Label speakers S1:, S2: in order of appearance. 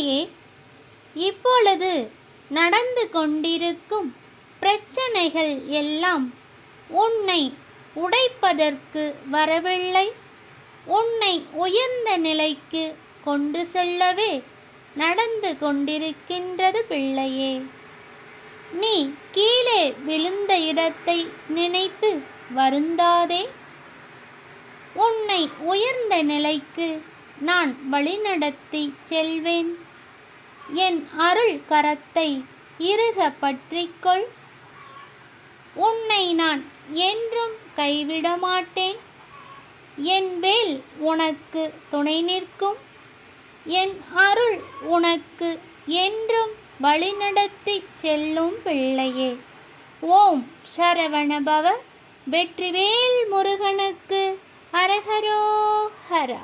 S1: பிள்ளையே, இப்பொழுது நடந்து கொண்டிருக்கும் பிரச்சனைகள் எல்லாம் உன்னை உடைப்பதற்கு வரவில்லை, உன்னை உயர்ந்த நிலைக்கு கொண்டு செல்லவே நடந்து கொண்டிருக்கின்றது பிள்ளையே. நீ கீழே விழுந்த இடத்தை நினைத்து வருந்தாதே. உன்னை உயர்ந்த நிலைக்கு நான் வழிநடத்தி செல்வேன். என் அருள் கரத்தை இறுக பற்றிக்கொள். உன்னை நான் என்றும் கைவிட மாட்டேன். என் வேல் உனக்கு துணை நிற்கும். என் அருள் உனக்கு என்றும் வழிநடத்தி செல்லும் பிள்ளையே. ஓம் சரவணபவ. வெற்றிவேல் முருகனுக்கு அரஹரோஹரா.